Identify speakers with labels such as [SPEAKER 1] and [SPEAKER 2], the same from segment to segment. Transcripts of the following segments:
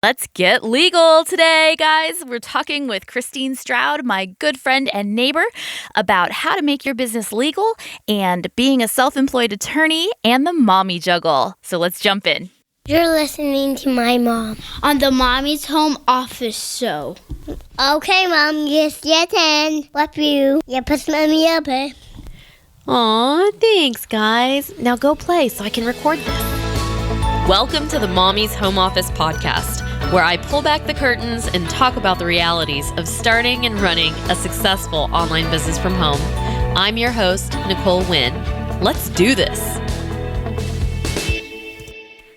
[SPEAKER 1] Let's get legal today, guys. We're talking with Fincher Stroud, my good friend and neighbor, about how to make your business legal and being a self-employed attorney and the mommy juggle. So let's jump in.
[SPEAKER 2] You're listening to my mom
[SPEAKER 3] on the Mommy's Home Office Show.
[SPEAKER 2] Okay, Mom, yes, your turn. Love you. Yeah, push Mommy up, eh?
[SPEAKER 4] Aw, thanks, guys. Now go play so I can record this. Welcome to the Mommy's Home Office Podcast, where I pull back the curtains and talk about the realities of starting and running a successful online business from home. I'm your host, Nicole Wynn. Let's do this.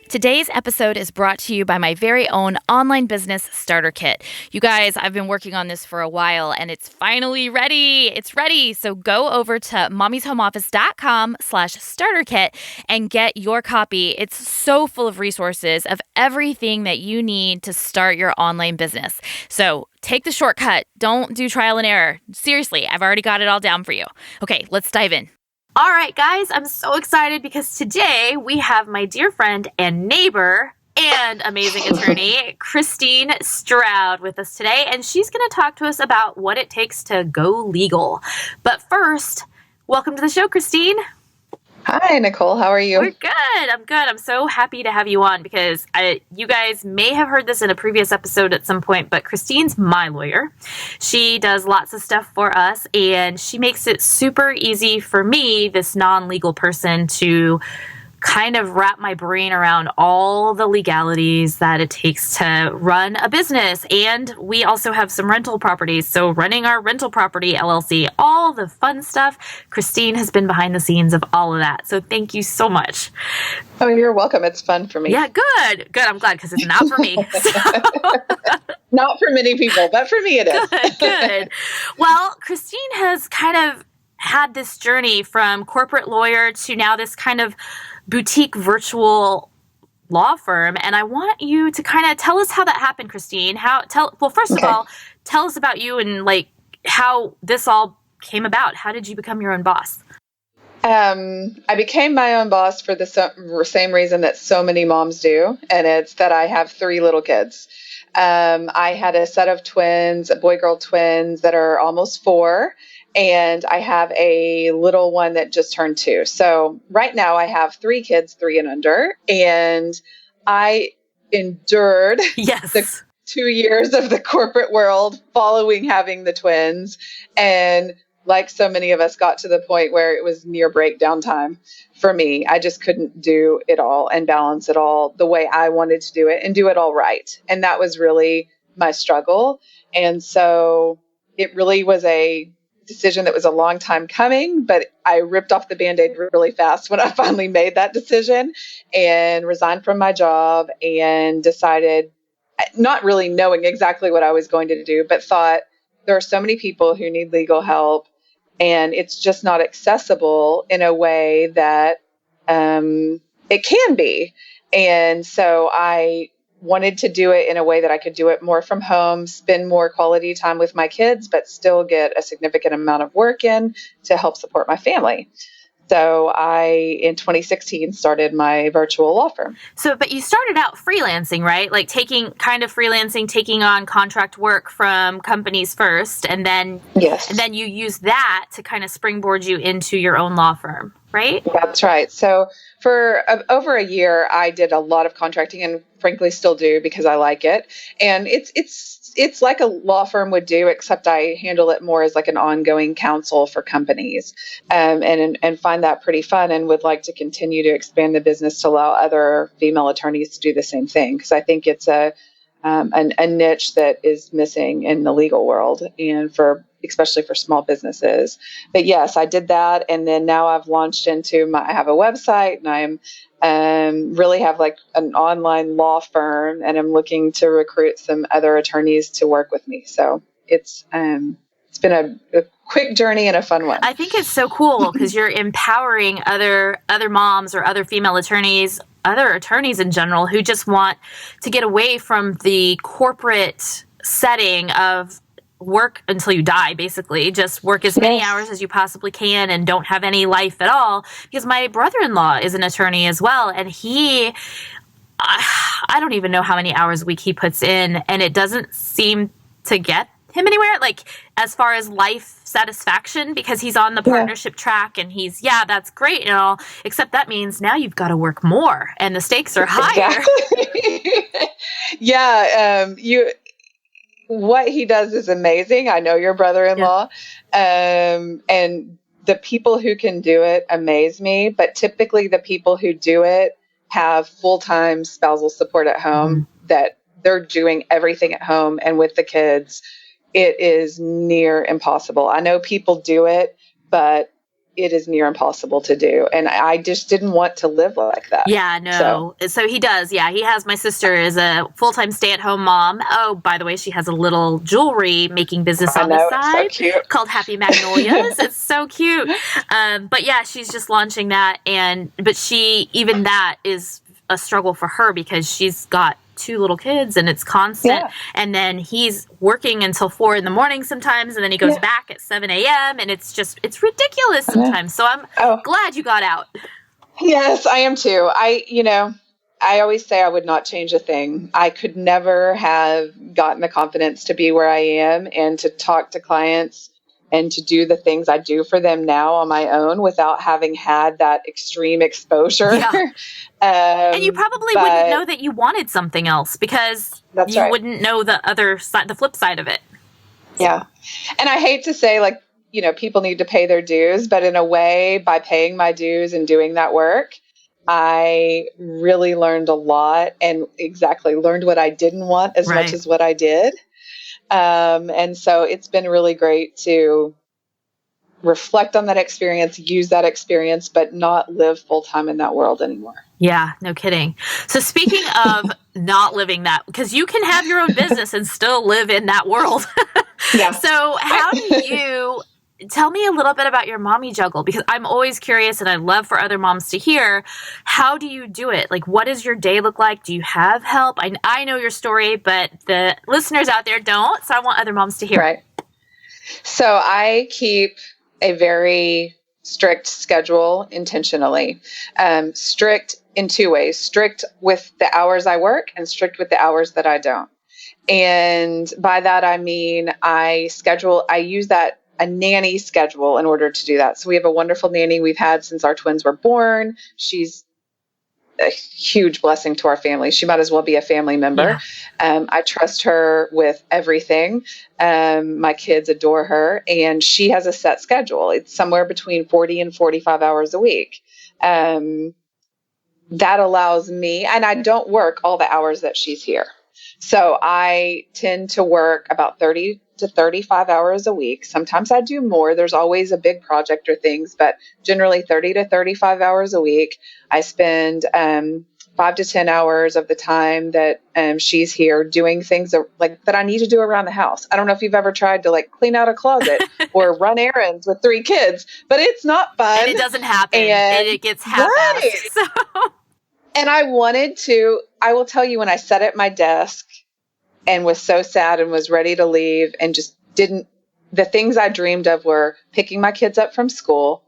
[SPEAKER 1] Today's episode is brought to you by my very own online business starter kit. You guys, I've been working on this for a while and it's finally ready. It's ready. So go over to mommyshomeoffice.com/starter kit and get your copy. It's so full of resources of everything that you need to start your online business. So take the shortcut. Don't do trial and error. Seriously, I've already got it all down for you. Okay, let's dive in. All right, guys, I'm so excited because today we have my dear friend and neighbor and amazing attorney, Fincher Stroud, with us today, and she's going to talk to us about what it takes to go legal. But first, welcome to the show, Fincher.
[SPEAKER 5] Hi, Nicole. How are you?
[SPEAKER 1] We're good. I'm good. I'm so happy to have you on because you guys may have heard this in a previous episode at some point, but Christine's my lawyer. She does lots of stuff for us, and she makes it super easy for me, this non-legal person, to kind of wrap my brain around all the legalities that it takes to run a business. And we also have some rental properties. So running our rental property LLC, all the fun stuff. Christine has been behind the scenes of all of that. So thank you so much.
[SPEAKER 5] Oh, you're welcome. It's fun for me.
[SPEAKER 1] Yeah, good. I'm glad because it's not for me.
[SPEAKER 5] Not for many people, but for me it is.
[SPEAKER 1] Good. Well, Christine has kind of had this journey from corporate lawyer to now this kind of boutique virtual law firm. And I want you to kind of tell us how that happened, Christine. First of all, tell us about you and like how this all came about. How did you become your own boss?
[SPEAKER 5] I became my own boss for the same reason that so many moms do. And it's that I have 3 little kids. I had a set of twins, boy-girl twins that are almost 4. And I have a little one that just turned 2. So right now I have 3 kids, 3 and under. And I endured the 2 years of the corporate world following having the twins. And like so many of us got to the point where it was near breakdown time for me. I just couldn't do it all and balance it all the way I wanted to do it and do it all right. And that was really my struggle. And so it really was a decision that was a long time coming, but I ripped off the Band-Aid really fast when I finally made that decision and resigned from my job and decided, not really knowing exactly what I was going to do, but thought there are so many people who need legal help and it's just not accessible in a way that it can be. And so I wanted to do it in a way that I could do it more from home, spend more quality time with my kids, but still get a significant amount of work in to help support my family. So I, in 2016, started my virtual law firm.
[SPEAKER 1] But you started out freelancing, right? Like taking on contract work from companies first, and then you use that to kind of springboard you into your own law firm, right?
[SPEAKER 5] That's right. So for over a year, I did a lot of contracting, and frankly still do because I like it. And it's like a law firm would do, except I handle it more as like an ongoing counsel for companies, and find that pretty fun, and would like to continue to expand the business to allow other female attorneys to do the same thing, because I think it's a niche that is missing in the legal world, and especially for small businesses. But yes, I did that, and then now I've launched into I have a website, and I'm really have like an online law firm, and I'm looking to recruit some other attorneys to work with me. So it's been a quick journey and a fun one.
[SPEAKER 1] I think it's so cool because you're empowering other moms or other female attorneys, other attorneys in general, who just want to get away from the corporate setting of work until you die, basically. Just work as many hours as you possibly can and don't have any life at all. Because my brother-in-law is an attorney as well, and I don't even know how many hours a week he puts in, and it doesn't seem to get him anywhere, like as far as life satisfaction, because he's on the partnership track and he's, that's great and all, except that means now you've got to work more and the stakes are higher.
[SPEAKER 5] Exactly. What he does is amazing. I know your brother-in-law, and the people who can do it amaze me, but typically the people who do it have full-time spousal support at home, that they're doing everything at home and with the kids. It is near impossible. I know people do it, but it is near impossible to do. And I just didn't want to live like that.
[SPEAKER 1] Yeah, no. So he does. Yeah, he has my sister is a full-time stay-at-home mom. Oh, by the way, she has a little jewelry making business on the side called Happy Magnolias. It's so cute. But yeah, she's just launching that. But even that is a struggle for her because she's got 2 little kids and it's constant. And then he's working until 4 a.m. sometimes. And then he goes back at 7 a.m. And it's ridiculous sometimes. So I'm glad you got out.
[SPEAKER 5] Yes, I am too. I always say I would not change a thing. I could never have gotten the confidence to be where I am and to talk to clients and to do the things I do for them now on my own without having had that extreme exposure.
[SPEAKER 1] And you probably wouldn't know that you wanted something else because you wouldn't know the other side, the flip side of it.
[SPEAKER 5] Yeah. And I hate to say, like, people need to pay their dues, but in a way, by paying my dues and doing that work, I really learned a lot and learned what I didn't want as much as what I did. And so it's been really great to reflect on that experience, use that experience, but not live full time in that world anymore.
[SPEAKER 1] Yeah, no kidding. So speaking of not living that, because you can have your own business and still live in that world. So how do you tell me a little bit about your mommy juggle? Because I'm always curious and I love for other moms to hear, how do you do it? Like, what does your day look like? Do you have help? I know your story, but the listeners out there don't. So I want other moms to hear.
[SPEAKER 5] Right. So I keep a very strict schedule intentionally. Strict in 2 ways: strict with the hours I work and strict with the hours that I don't. And by that, I mean, I use a nanny schedule in order to do that. So we have a wonderful nanny we've had since our twins were born. She's a huge blessing to our family. She might as well be a family member. I trust her with everything. My kids adore her, and she has a set schedule. It's somewhere between 40 and 45 hours a week. That allows me, and I don't work all the hours that she's here. So I tend to work about 30 to 35 hours a week. Sometimes I do more. There's always a big project or things, but generally 30 to 35 hours a week. I spend 5 to 10 hours of the time that she's here doing things that I need to do around the house. I don't know if you've ever tried to clean out a closet or run errands with 3 kids, but it's not fun.
[SPEAKER 1] And it doesn't happen. And it gets half-assed. So.
[SPEAKER 5] And I will tell you, when I sat at my desk and was so sad and was ready to leave and just the things I dreamed of were picking my kids up from school,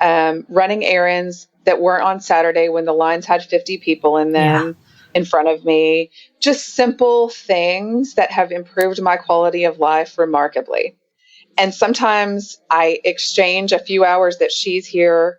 [SPEAKER 5] running errands that weren't on Saturday when the lines had 50 people in them in front of me, just simple things that have improved my quality of life remarkably. And sometimes I exchange a few hours that she's here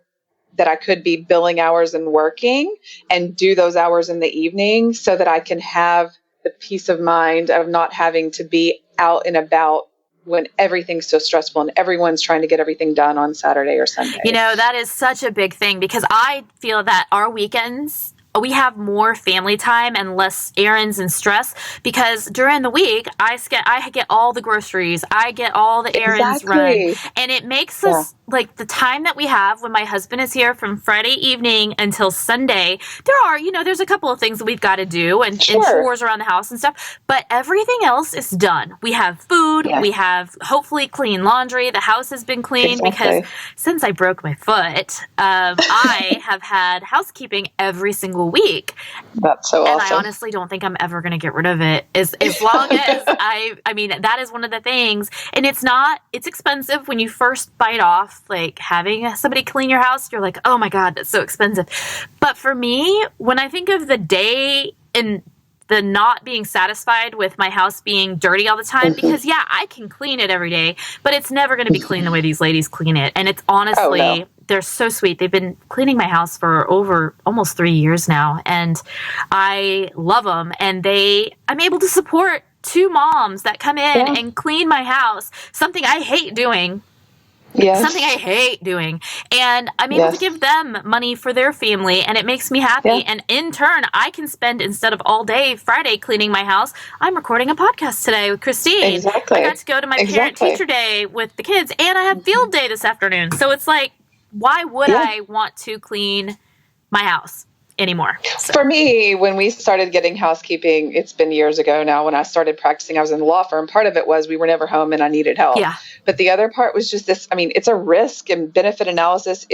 [SPEAKER 5] that I could be billing hours and working, and do those hours in the evening so that I can have the peace of mind of not having to be out and about when everything's so stressful and everyone's trying to get everything done on Saturday or Sunday.
[SPEAKER 1] That is such a big thing, because I feel that our weekends, we have more family time and less errands and stress, because during the week I get all the groceries, I get all the errands run, and it makes us the time that we have when my husband is here from Friday evening until Sunday. There's a couple of things that we've got to do and chores around the house and stuff, but everything else is done. We have food, we have hopefully clean laundry. The house has been cleaned because since I broke my foot, I have had housekeeping every single week.
[SPEAKER 5] That's so awesome.
[SPEAKER 1] And I honestly don't think I'm ever going to get rid of it as long as I mean, that is one of the things. And it's expensive when you first bite off off, like having somebody clean your house, you're like, oh my God, that's so expensive. But for me, when I think of the day and the not being satisfied with my house being dirty all the time, because I can clean it every day, but it's never going to be clean the way these ladies clean it. And it's honestly, they're so sweet. They've been cleaning my house for over almost 3 years now, and I love them. And I'm able to support 2 moms that come in and clean my house, something I hate doing.
[SPEAKER 5] Yes.
[SPEAKER 1] Something I hate doing. And I'm able to give them money for their family, and it makes me happy. Yeah. And in turn, I can spend, instead of all day Friday cleaning my house, I'm recording a podcast today with Christine.
[SPEAKER 5] Exactly.
[SPEAKER 1] I got to go to my parent-teacher day with the kids, and I have field day this afternoon. So it's like, why would I want to clean my house anymore? So.
[SPEAKER 5] For me, when we started getting housekeeping, it's been years ago now, when I started practicing, I was in the law firm. Part of it was we were never home and I needed help.
[SPEAKER 1] Yeah.
[SPEAKER 5] But the other part was just this, it's a risk and benefit analysis.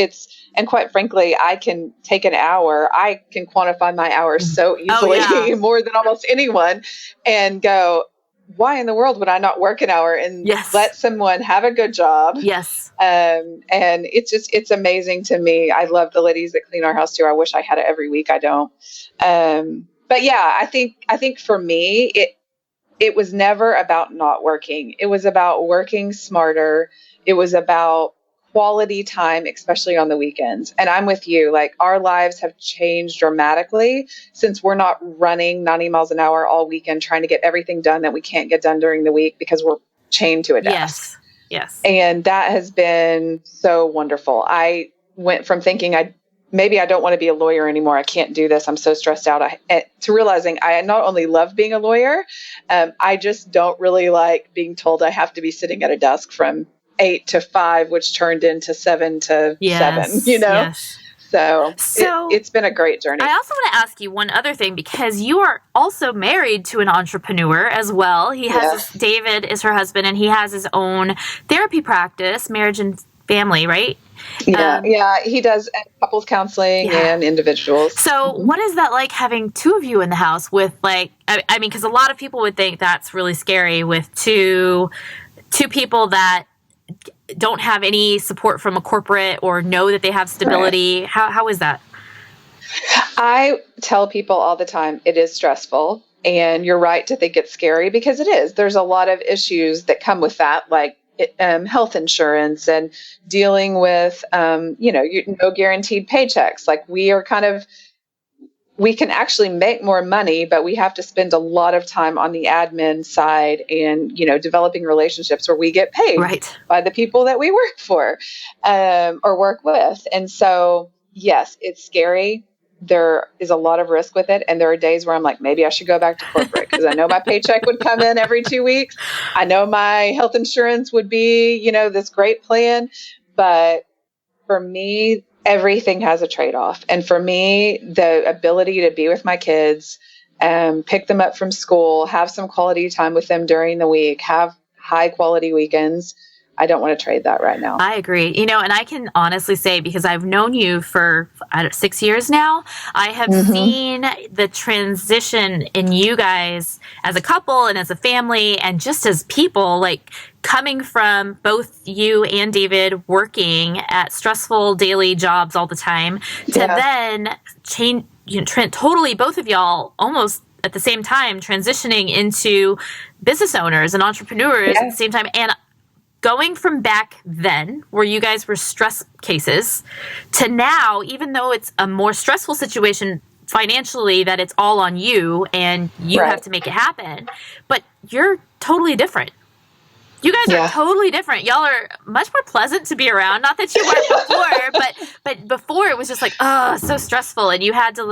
[SPEAKER 5] And quite frankly, I can take an hour. I can quantify my hours so easily, more than almost anyone, and go, why in the world would I not work an hour and let someone have a good job?
[SPEAKER 1] Yes.
[SPEAKER 5] And it's amazing to me. I love the ladies that clean our house too. I wish I had it every week. I don't. But yeah, I think for me, it was never about not working. It was about working smarter. It was about quality time, especially on the weekends. And I'm with you. Like, our lives have changed dramatically since we're not running 90 miles an hour all weekend trying to get everything done that we can't get done during the week because we're chained to a desk.
[SPEAKER 1] Yes.
[SPEAKER 5] And that has been so wonderful. I went from thinking maybe I don't want to be a lawyer anymore. I can't do this. I'm so stressed out. To realizing I not only love being a lawyer, I just don't really like being told I have to be sitting at a desk from 8 to 5, which turned into 7 to 7,
[SPEAKER 1] Yes.
[SPEAKER 5] So it's been a great journey.
[SPEAKER 1] I also want to ask you one other thing, because you are also married to an entrepreneur as well. He has David is her husband, and he has his own therapy practice, marriage and family, right?
[SPEAKER 5] Yeah. He does couples counseling and individuals.
[SPEAKER 1] So what is that like, having 2 of you in the house with, like, because a lot of people would think that's really scary with two people that don't have any support from a corporate or know that they have stability. Right. How is that?
[SPEAKER 5] I tell people all the time, it is stressful, and you're right to think it's scary, because it is. There's a lot of issues that come with that, like health insurance and dealing with, no guaranteed paychecks. Like, we can actually make more money, but we have to spend a lot of time on the admin side and, developing relationships where we get paid by the people that we work for or work with. And so, yes, it's scary. There is a lot of risk with it. And there are days where I'm like, maybe I should go back to corporate, because I know my paycheck would come in every 2 weeks. I know my health insurance would be, this great plan. But for me, everything has a trade-off. And for me, the ability to be with my kids, pick them up from school, have some quality time with them during the week, have high quality weekends, I don't want to trade that right now.
[SPEAKER 1] I agree. And I can honestly say, because I've known you for 6 years now, I have seen the transition in you guys as a couple and as a family and just as people, like coming from both you and David working at stressful daily jobs all the time to then change, totally both of y'all almost at the same time transitioning into business owners and entrepreneurs at the same time. And going from back then, where you guys were stress cases, to now, even though it's a more stressful situation financially, that it's all on you and you have to make it happen, but you're totally different. You guys are totally different. Y'all are much more pleasant to be around. Not that you weren't before, but before it was just like, oh, so stressful, and you had to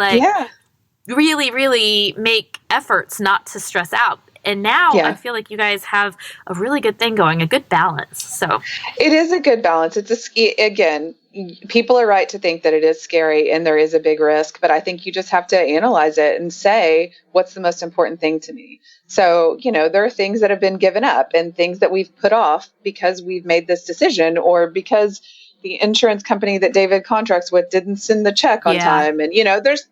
[SPEAKER 1] really, really make efforts not to stress out. And now I feel like you guys have a really good thing going, a good balance. So
[SPEAKER 5] it is a good balance. Again, people are right to think that it is scary and there is a big risk, but I think you just have to analyze it and say, what's the most important thing to me? So, there are things that have been given up and things that we've put off because we've made this decision, or because the insurance company that David contracts with didn't send the check on time. And,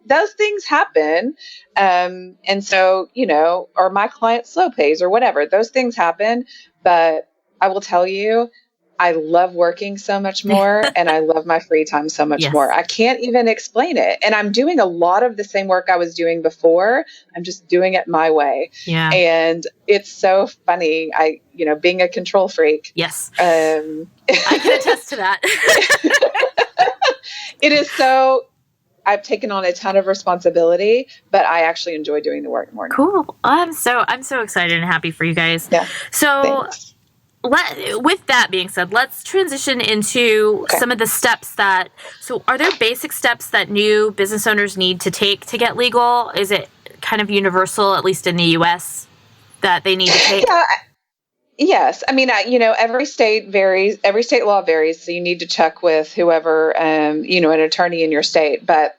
[SPEAKER 5] those things happen. And so, or my client slow pays or whatever, those things happen. But I will tell you, I love working so much more and I love my free time so much
[SPEAKER 1] Yes.
[SPEAKER 5] more. I can't even explain it. And I'm doing a lot of the same work I was doing before. I'm just doing it my way.
[SPEAKER 1] Yeah.
[SPEAKER 5] And it's so funny. Being a control freak.
[SPEAKER 1] Yes.
[SPEAKER 5] I
[SPEAKER 1] can attest to that.
[SPEAKER 5] It is so, I've taken on a ton of responsibility, but I actually enjoy doing the work more now.
[SPEAKER 1] Cool. I'm so excited and happy for you guys.
[SPEAKER 5] Yeah.
[SPEAKER 1] So
[SPEAKER 5] Thanks.
[SPEAKER 1] with that being said, let's transition into some of the steps so are there basic steps that new business owners need to take to get legal? Is it kind of universal, at least in the US, that they need to take?
[SPEAKER 5] Yeah. Yes. I mean, every state varies. Every state law varies. So you need to check with whoever, an attorney in your state. But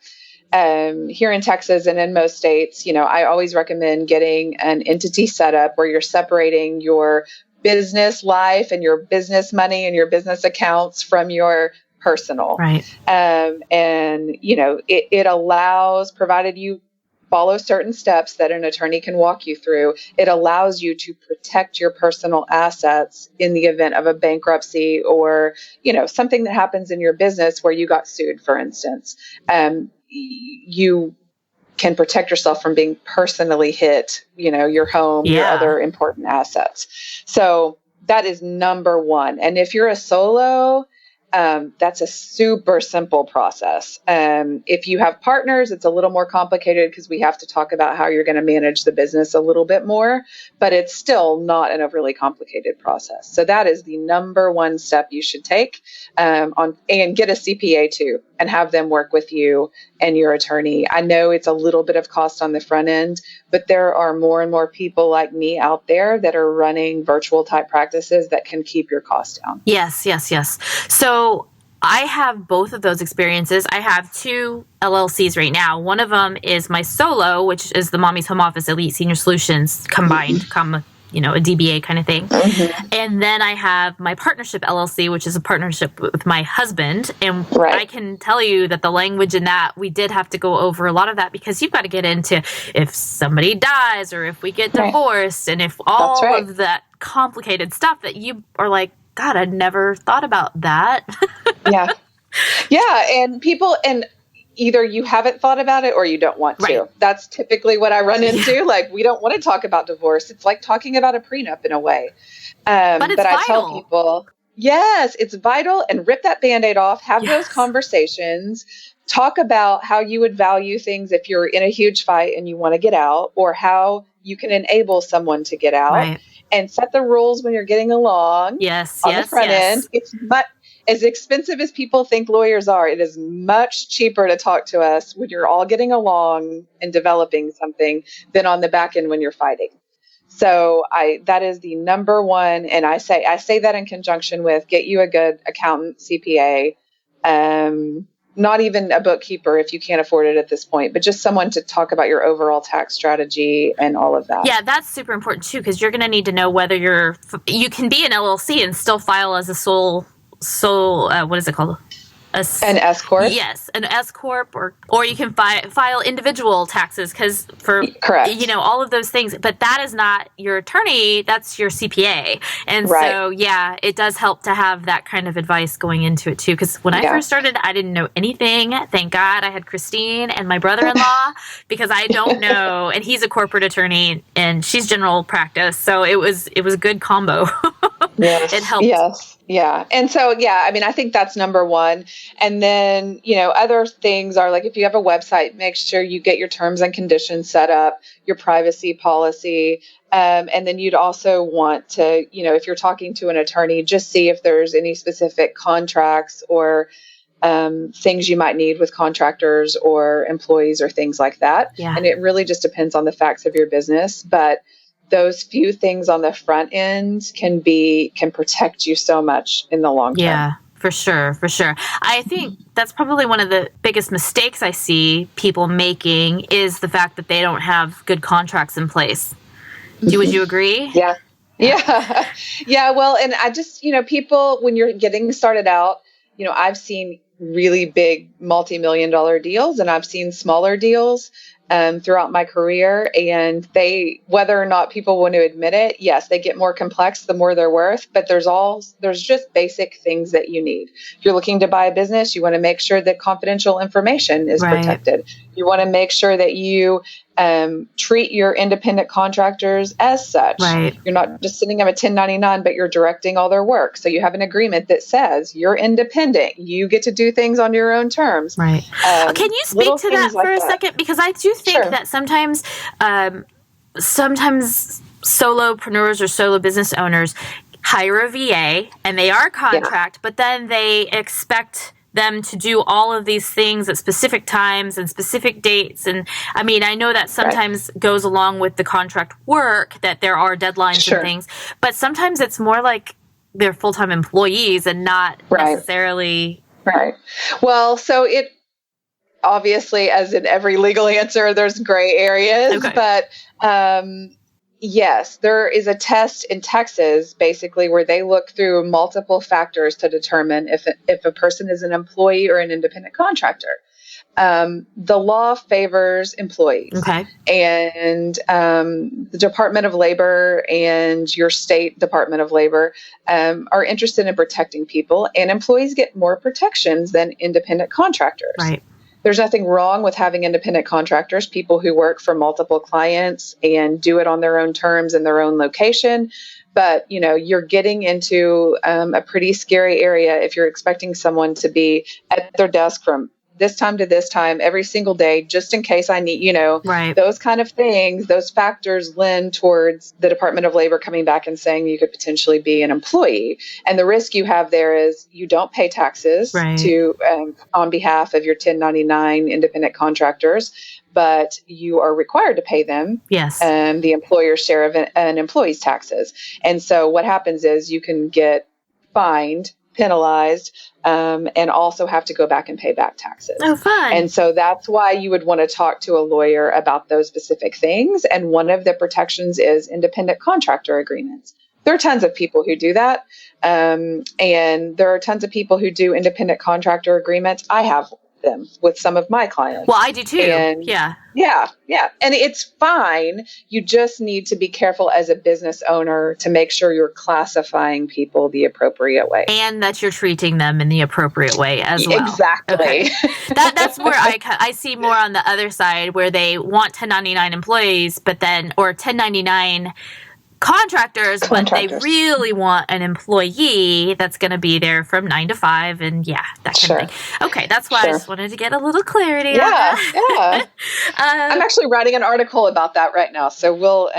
[SPEAKER 5] here in Texas and in most states, I always recommend getting an entity set up where you're separating your business life and your business money and your business accounts from your personal.
[SPEAKER 1] Right.
[SPEAKER 5] It allows, provided you follow certain steps that an attorney can walk you through, it allows you to protect your personal assets in the event of a bankruptcy or, something that happens in your business where you got sued, for instance. You can protect yourself from being personally hit, your home, your other important assets. So that is number one. And if you're a solo, that's a super simple process. If you have partners, it's a little more complicated because we have to talk about how you're going to manage the business a little bit more, but it's still not an overly complicated process. So that is the number one step you should take, and get a CPA too, and have them work with you and your attorney. I know it's a little bit of cost on the front end, but there are more and more people like me out there that are running virtual type practices that can keep your costs down.
[SPEAKER 1] Yes. So I have both of those experiences. I have 2 LLCs right now. One of them is my solo, which is the Mommy's Home Office Elite Senior Solutions combined, a DBA kind of thing. Mm-hmm. And then I have my partnership LLC, which is a partnership with my husband. And I can tell you that the language in that, we did have to go over a lot of that because you've got to get into if somebody dies or if we get divorced and if all of that complicated stuff that you are like, God, I'd never thought about that. Yeah.
[SPEAKER 5] And either you haven't thought about it or you don't want to. That's typically what I run into. Yeah. Like, we don't want to talk about divorce. It's like talking about a prenup in a way.
[SPEAKER 1] But it's vital.
[SPEAKER 5] I tell people, yes, it's vital, and rip that Band-Aid off, have those conversations, talk about how you would value things if you're in a huge fight and you want to get out, or how you can enable someone to get out, and set the rules when you're getting along. On the front end. It's as expensive as people think lawyers are. It is much cheaper to talk to us when you're all getting along and developing something than on the back end when you're fighting. So that is the number one. And I say that in conjunction with get you a good accountant, CPA, not even a bookkeeper if you can't afford it at this point, but just someone to talk about your overall tax strategy and all of that.
[SPEAKER 1] Yeah, that's super important too, because you're going to need to know whether you can be an LLC and still file as a sole, what is it called?
[SPEAKER 5] An S corp.
[SPEAKER 1] Yes, an S corp, or you can file individual taxes because all of those things. But that is not your attorney; that's your CPA. And so, it does help to have that kind of advice going into it too. Because when I first started, I didn't know anything. Thank God I had Christine and my brother-in-law because I don't know, and he's a corporate attorney and she's general practice. So it was a good combo.
[SPEAKER 5] Yes, it helped. Yes. Yeah. And so, I think that's number one. And then, other things are like, if you have a website, make sure you get your terms and conditions set up, your privacy policy. And then you'd also want to, if you're talking to an attorney, just see if there's any specific contracts or things you might need with contractors or employees or things like that. Yeah. And it really just depends on the facts of your business. But those few things on the front end can protect you so much in the long term.
[SPEAKER 1] Yeah, for sure. I think that's probably one of the biggest mistakes I see people making is the fact that they don't have good contracts in place. Would you agree?
[SPEAKER 5] Yeah. Well, and I just, people, when you're getting started out, I've seen really big multi-million-dollar deals and I've seen smaller deals. throughout my career. And whether or not people want to admit it, yes, they get more complex the more they're worth, but there's just basic things that you need. If you're looking to buy a business, you want to make sure that confidential information is protected. You want to make sure that you treat your independent contractors as such.
[SPEAKER 1] Right.
[SPEAKER 5] You're not just sending them a 1099, but you're directing all their work. So you have an agreement that says you're independent. You get to do things on your own terms.
[SPEAKER 1] Right. Can you speak to that for a second? Because I do think that sometimes solopreneurs or solo business owners hire a VA and they are contract, but then they expect them to do all of these things at specific times and specific dates. And I mean, I know that sometimes goes along with the contract work, that there are deadlines and things, but sometimes it's more like they're full-time employees and not necessarily. Right.
[SPEAKER 5] Well, so it obviously, as in every legal answer, there's gray areas, but yes, there is a test in Texas, basically, where they look through multiple factors to determine if a person is an employee or an independent contractor. The law favors employees. And the Department of Labor and your state Department of Labor are interested in protecting people, and employees get more protections than independent contractors.
[SPEAKER 1] Right.
[SPEAKER 5] There's nothing wrong with having independent contractors, people who work for multiple clients and do it on their own terms in their own location. But, you're getting into a pretty scary area if you're expecting someone to be at their desk from this time to this time every single day, just in case I need, those kind of things. Those factors lend towards the Department of Labor coming back and saying you could potentially be an employee. And the risk you have there is you don't pay taxes on behalf of your 1099 independent contractors, but you are required to pay them the employer's share of an employee's taxes. And so what happens is you can get fined, penalized, and also have to go back and pay back taxes.
[SPEAKER 1] Oh, fun.
[SPEAKER 5] And so that's why you would want to talk to a lawyer about those specific things. And one of the protections is independent contractor agreements. There are tons of people who do that. And there are tons of people who do independent contractor agreements. I have them with some of my clients.
[SPEAKER 1] Well, I do too.
[SPEAKER 5] And yeah. And it's fine. You just need to be careful as a business owner to make sure you're classifying people the appropriate way.
[SPEAKER 1] And that you're treating them in the appropriate way as well.
[SPEAKER 5] Exactly.
[SPEAKER 1] Okay. That's where I see more on the other side, where they want 1099 employees, or 1099 contractors, but they really want an employee that's going to be there from 9 to 5 and that kind of thing. Okay, that's why I just wanted to get a little clarity on that.
[SPEAKER 5] I'm actually writing an article about that right now, so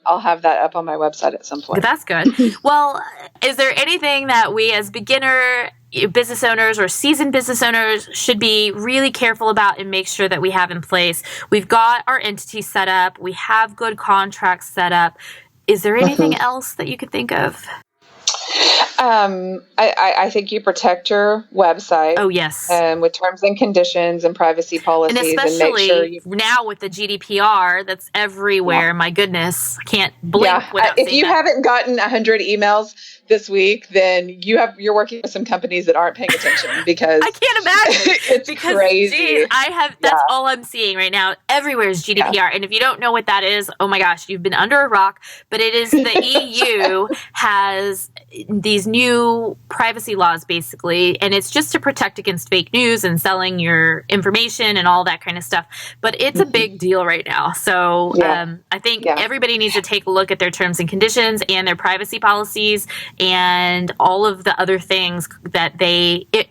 [SPEAKER 5] I'll have that up on my website at some point.
[SPEAKER 1] That's good. Well, is there anything that we as beginner business owners or seasoned business owners should be really careful about and make sure that we have in place? We've got our entity set up. We have good contracts set up. Is there anything else that you could think of?
[SPEAKER 5] I think you protect your website.
[SPEAKER 1] Oh, yes.
[SPEAKER 5] With terms and conditions and privacy policies.
[SPEAKER 1] And especially now with the GDPR that's everywhere. My goodness, I can't blink without seeing
[SPEAKER 5] If you haven't gotten 100 emails this week, then you're working with some companies that aren't paying attention, because
[SPEAKER 1] I can't imagine.
[SPEAKER 5] It's crazy.
[SPEAKER 1] Geez, that's all I'm seeing right now. Everywhere is GDPR. And if you don't know what that is, oh my gosh, you've been under a rock. But it is the EU has these new privacy laws, basically, and it's just to protect against fake news and selling your information and all that kind of stuff. But it's a big deal right now. So I think everybody needs to take a look at their terms and conditions and their privacy policies and all of the other things that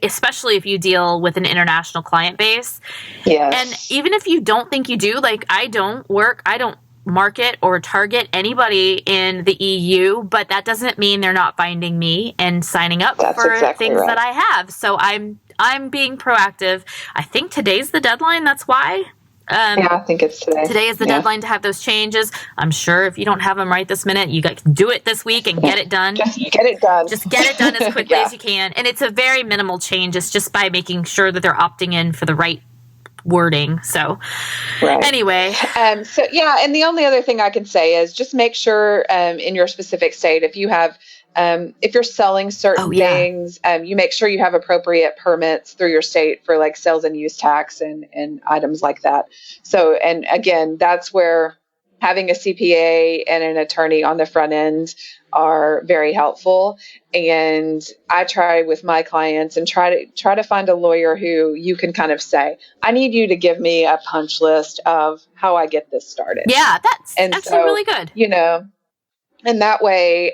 [SPEAKER 1] especially if you deal with an international client base.
[SPEAKER 5] Yes.
[SPEAKER 1] And even if you don't think you do, like I don't market or target anybody in the EU, but that doesn't mean they're not finding me and signing up for things that I have. So I'm being proactive. I think today's the deadline. That's why.
[SPEAKER 5] I think it's today.
[SPEAKER 1] Today is the deadline to have those changes. I'm sure if you don't have them right this minute, you can do it this week and get it done.
[SPEAKER 5] Just get it done.
[SPEAKER 1] Just get it done as quickly as you can. And it's a very minimal change. It's just by making sure that they're opting in for the right wording. So anyway.
[SPEAKER 5] And the only other thing I can say is just make sure in your specific state, if you have If you're selling certain things, you make sure you have appropriate permits through your state for like sales and use tax and items like that. So, and again, that's where having a CPA and an attorney on the front end are very helpful. And I try with my clients and try to find a lawyer who you can kind of say, I need you to give me a punch list of how I get this started.
[SPEAKER 1] Yeah, that's actually really good.
[SPEAKER 5] And that way,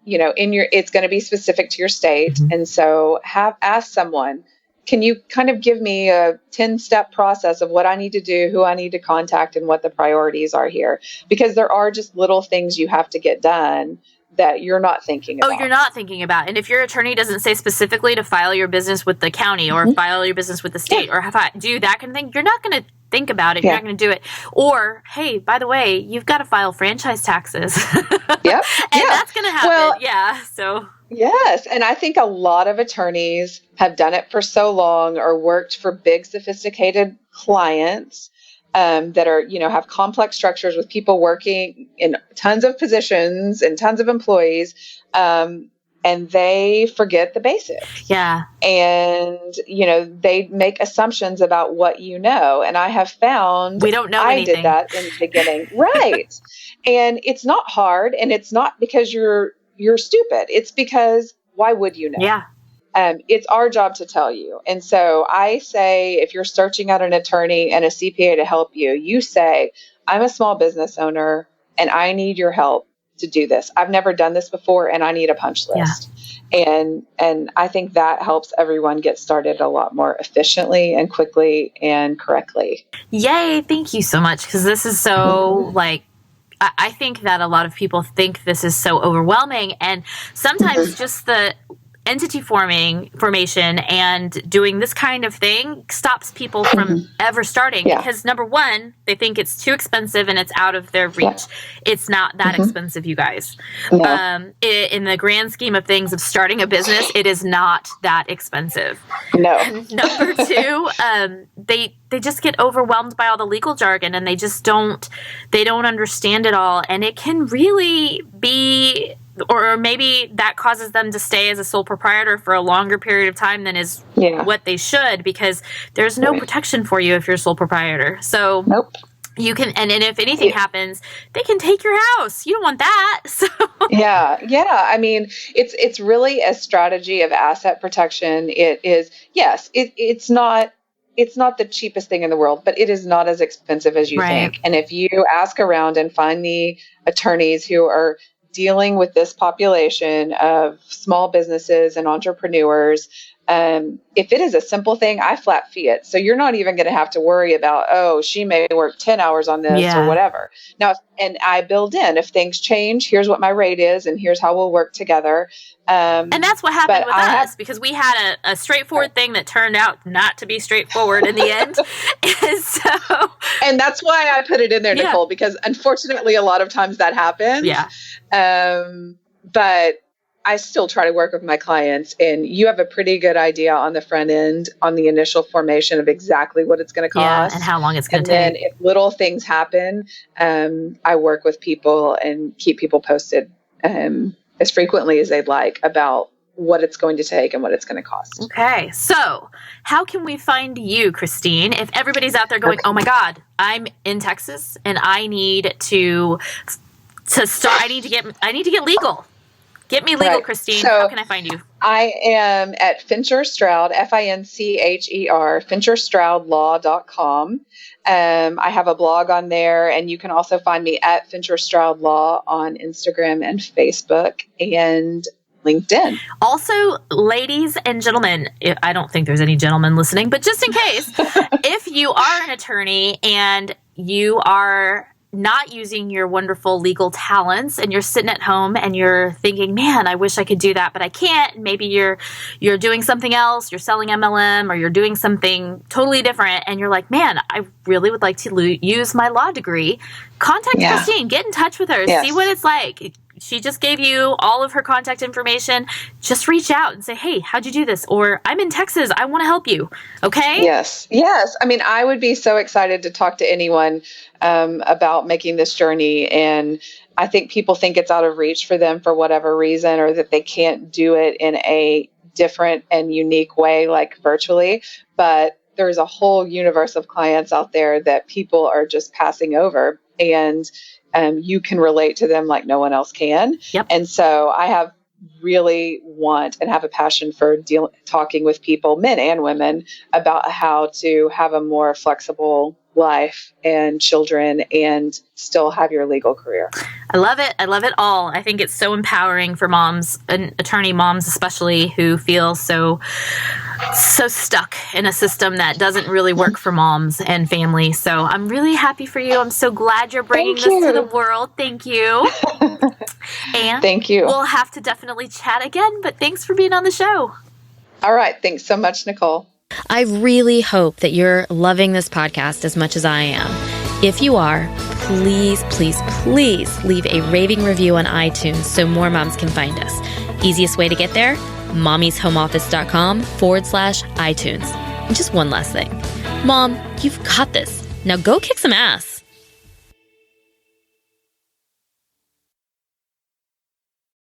[SPEAKER 5] it's going to be specific to your state. Mm-hmm. And so ask someone, can you kind of give me a 10-step process of what I need to do, who I need to contact, and what the priorities are here? Because there are just little things you have to get done that you're not thinking about.
[SPEAKER 1] Oh, you're not thinking about. And if your attorney doesn't say specifically to file your business with the county or file your business with the state or do that kind of thing, you're not going to think about it. You're not going to do it. Or, hey, by the way, you've got to file franchise taxes.
[SPEAKER 5] Yep.
[SPEAKER 1] And that's going to happen. Well, so...
[SPEAKER 5] Yes. And I think a lot of attorneys have done it for so long or worked for big, sophisticated clients that are, have complex structures with people working in tons of positions and tons of employees. And they forget the basics.
[SPEAKER 1] Yeah.
[SPEAKER 5] And, they make assumptions about what you know. And I have found
[SPEAKER 1] we don't know anything.
[SPEAKER 5] Did that in the beginning. Right. And it's not hard. And it's not because you're stupid. It's because why would you know?
[SPEAKER 1] Yeah.
[SPEAKER 5] It's our job to tell you. And so I say, if you're searching out an attorney and a CPA to help you, you say, I'm a small business owner and I need your help to do this. I've never done this before and I need a punch list. Yeah. And I think that helps everyone get started a lot more efficiently and quickly and correctly.
[SPEAKER 1] Yay. Thank you so much. Because this is so I think that a lot of people think this is so overwhelming, and sometimes just the entity formation and doing this kind of thing stops people from ever starting because number one, they think it's too expensive and it's out of their reach. Yeah. It's not that expensive, you guys. No. In the grand scheme of things of starting a business, it is not that expensive.
[SPEAKER 5] No.
[SPEAKER 1] And number two, they just get overwhelmed by all the legal jargon and they don't understand it all. And it can really be, or maybe that causes them to stay as a sole proprietor for a longer period of time than is what they should, because there's no protection for you if you're a sole proprietor. So you can, and if anything happens, they can take your house. You don't want that. So
[SPEAKER 5] Yeah. I mean, it's really a strategy of asset protection. It is, it's not the cheapest thing in the world, but it is not as expensive as you think. And if you ask around and find the attorneys who are dealing with this population of small businesses and entrepreneurs, if it is a simple thing, I flat fee it. So you're not even going to have to worry about, she may work 10 hours on this or whatever. Now, and I build in, if things change, here's what my rate is and here's how we'll work together.
[SPEAKER 1] And that's what happened with us, because we had a straightforward thing that turned out not to be straightforward in the end.
[SPEAKER 5] And that's why I put it in there, Nicole, because unfortunately a lot of times that happens.
[SPEAKER 1] Yeah.
[SPEAKER 5] But I still try to work with my clients, and you have a pretty good idea on the front end on the initial formation of exactly what it's going to cost
[SPEAKER 1] and how long it's going to take.
[SPEAKER 5] And then if little things happen, I work with people and keep people posted as frequently as they'd like about what it's going to take and what it's going to cost.
[SPEAKER 1] Okay. So how can we find you, Christine, if everybody's out there going, oh my God, I'm in Texas and I need to start, I need to get legal. Get me legal, Christine. So how can I find you?
[SPEAKER 5] I am at Fincher Stroud, Fincher, FincherStroudLaw.com. I have a blog on there, and you can also find me at Fincher Stroud Law on Instagram and Facebook and LinkedIn.
[SPEAKER 1] Also, ladies and gentlemen, I don't think there's any gentlemen listening, but just in case, if you are an attorney and you are not using your wonderful legal talents and you're sitting at home and you're thinking, man, I wish I could do that, but I can't. Maybe you're doing something else, you're selling MLM, or you're doing something totally different. And you're like, man, I really would like to use my law degree. Contact Christine, get in touch with her, see what it's like. She just gave you all of her contact information. Just reach out and say, hey, how'd you do this? Or I'm in Texas. I want to help you. Okay?
[SPEAKER 5] Yes. I mean, I would be so excited to talk to anyone about making this journey. And I think people think it's out of reach for them for whatever reason, or that they can't do it in a different and unique way, like virtually. But there's a whole universe of clients out there that people are just passing over, and you can relate to them like no one else can.
[SPEAKER 1] Yep.
[SPEAKER 5] And so I have really want and have a passion for talking with people, men and women, about how to have a more flexible life and children and still have your legal career.
[SPEAKER 1] I love it. I love it all. I think it's so empowering for moms, and attorney moms especially, who feel so stuck in a system that doesn't really work for moms and families. So I'm really happy for you. I'm so glad you're bringing this to the world. Thank you. And
[SPEAKER 5] thank you.
[SPEAKER 1] We'll have to definitely chat again, but thanks for being on the show.
[SPEAKER 5] All right. Thanks so much, Nicole.
[SPEAKER 4] I really hope that you're loving this podcast as much as I am. If you are, please, please, please leave a raving review on iTunes so more moms can find us. Easiest way to get there, mommyshomeoffice.com/iTunes. And just one last thing. Mom, you've got this. Now go kick some ass.